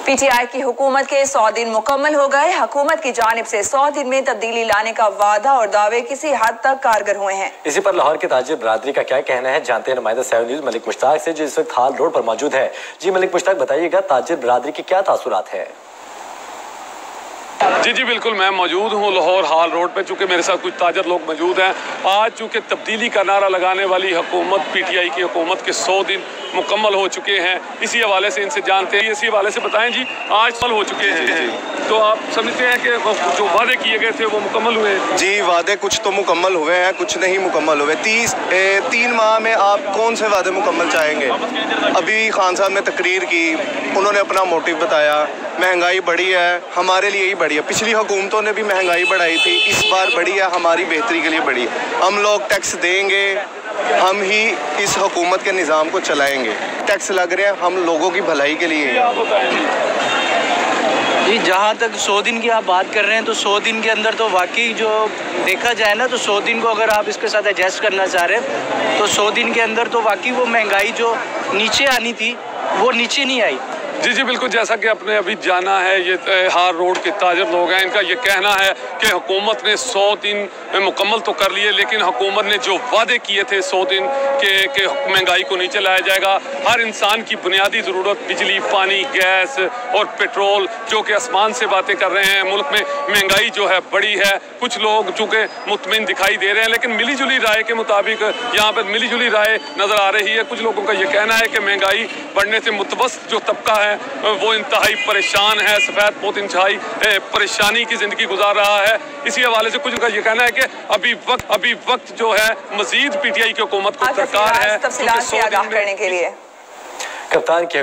PTI की हुकूमत के 100 दिन मुकम्मल हो गए। हुकूमत की जानिब से 100 दिन में तब्दीली लाने का वादा और दावे किसी हद तक कारगर हुए हैं। इसी पर लाहौर के ताजिर बरादरी का क्या कहना है, जानते हैं नुमाइंदा 7 न्यूज़ मलिक मुश्ताक से, जो इस वक्त हाल रोड पर मौजूद है। जी मलिक मुश्ताक, बताइएगा ताजिर बरादरी की क्या तासुरात है? जी बिल्कुल, मैं मौजूद हूँ लाहौर हाल रोड पे, चूँकि मेरे साथ कुछ ताजर लोग मौजूद हैं। आज चूँकि तब्दीली का नारा लगाने वाली हुकूमत, पीटीआई की हुकूमत के 100 दिन मुकम्मल हो चुके हैं। इसी हवाले से इनसे जानते हैं, इसी हवाले से बताएं जी, आज साल हो चुके हैं, तो आप समझते हैं कि जो वादे किए गए थे वो मुकम्मल हुए? जी, वादे कुछ तो मुकम्मल हुए हैं, कुछ नहीं मुकम्मल हुए। 3 माह में आप कौन से वादे मुकम्मल चाहेंगे? अभी खान साहब ने तकरीर की, उन्होंने अपना मोटिव बताया, महंगाई बढ़ी है, हमारे लिए ही बढ़ी है। पिछली हुकूमतों ने भी महंगाई बढ़ाई थी, इस बार बढ़ी है, हमारी बेहतरी के लिए बढ़ी है। हम लोग टैक्स देंगे, हम ही इस हुकूमत के निज़ाम को चलाएंगे। टैक्स लग रहे हैं, हम लोगों की भलाई के लिए। जी, जहाँ तक 100 दिन की आप बात कर रहे हैं, तो 100 दिन के अंदर तो वाकई जो देखा जाए ना, तो 100 दिन को अगर आप इसके साथ एडजस्ट करना चाह रहे हैं, तो 100 दिन के अंदर तो वाकई वो महंगाई जो नीचे आनी थी वो नीचे नहीं आई। जी बिल्कुल, जैसा कि आपने अभी जाना है, ये हार रोड के ताजर लोग हैं, इनका ये कहना है कि हुकूमत ने 100 दिन मुकम्मल तो कर लिए, लेकिन हुकूमत ने जो वादे किए थे 100 दिन के महंगाई को नीचे लाया जाएगा, हर इंसान की बुनियादी ज़रूरत बिजली, पानी, गैस और पेट्रोल, जो कि आसमान से बातें कर रहे हैं। मुल्क में महंगाई जो है बड़ी है। कुछ लोग चूँकि मुतमिन दिखाई दे रहे हैं, लेकिन मिली जुली राय के मुताबिक यहाँ पर मिली जुली राय नज़र आ रही है। कुछ लोगों का ये कहना है कि महंगाई बढ़ने से मुतवस्सित जो तबका है वो इंतहाई परेशान है, सफ़ेद पोत इंतहाई परेशानी की ज़िंदगी गुजार रहा है। इसी हवाले से कुछ का ये कहना है कि अभी वक्त जो है मज़ीद पीटीआई की हुकूमत को दरकार है। तफसीलात से आगाह करने के लिए कप्तान की